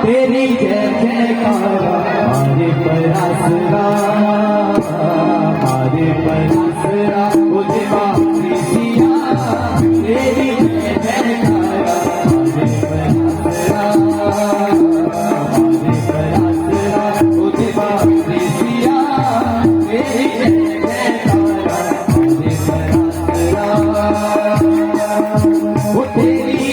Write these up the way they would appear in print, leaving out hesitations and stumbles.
तेरी जय जयकारा हमारे परासरा हमारे परासरा मुझे बापी सिया तेरी जय जयकारा हमारे परासरा हमारे परासरा मुझे बापी सिया तेरी जय जयकारा हमारे परासरा वो तेरी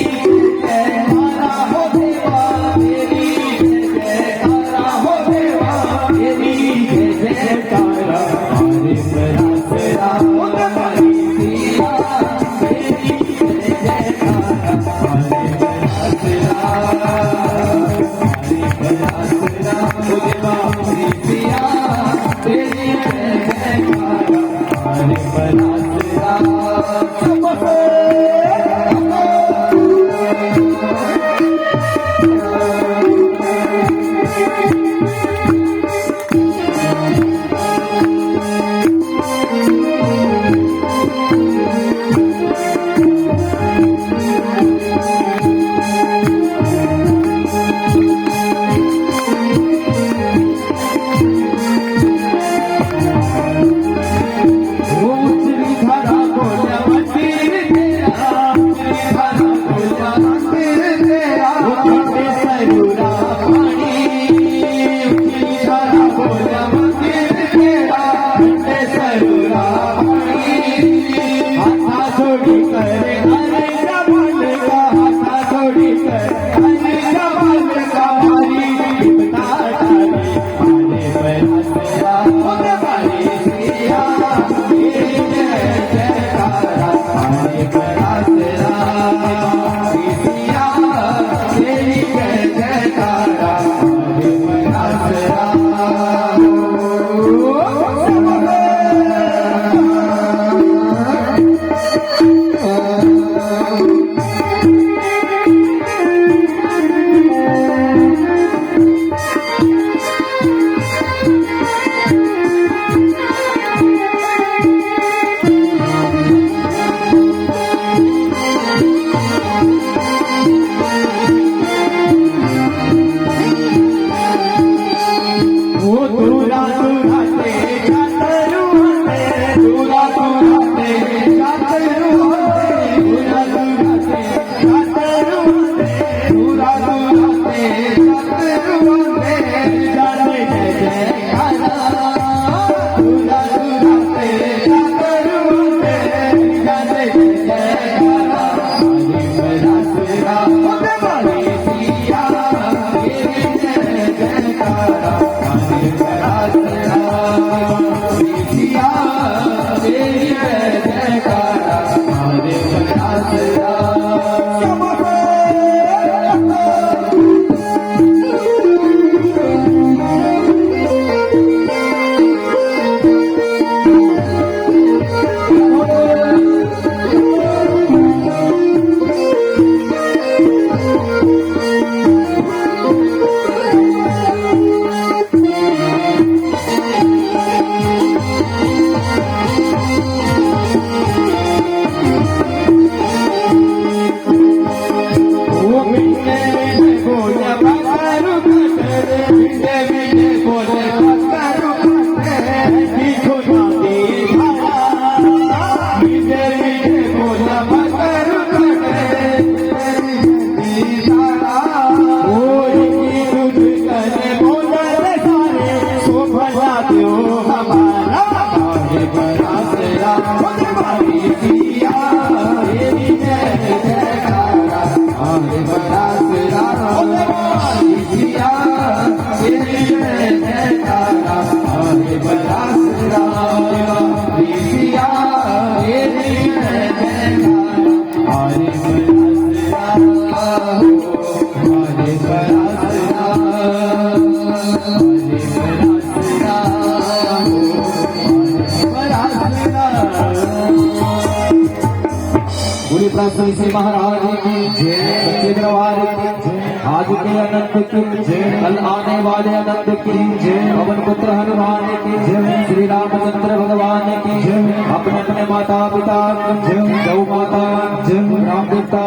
श्री महाराज की जय, दरबार की जय। आज के अनंत की जय, कल आने वाले अनंत की जय, पवन पुत्र हनुमान की जय, श्री रामचंद्र भगवान की जय, अपने अपने माता पिता जय, गौ माता जय, राम देवता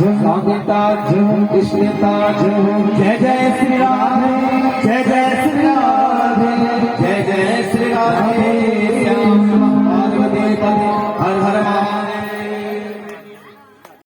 जय, राम देवता जय, कृष्ण देवता जय, जय जय श्री राधे, जय जय श्री राधे, जय जय श्री राधे, श्याम पार्वती पते हर हर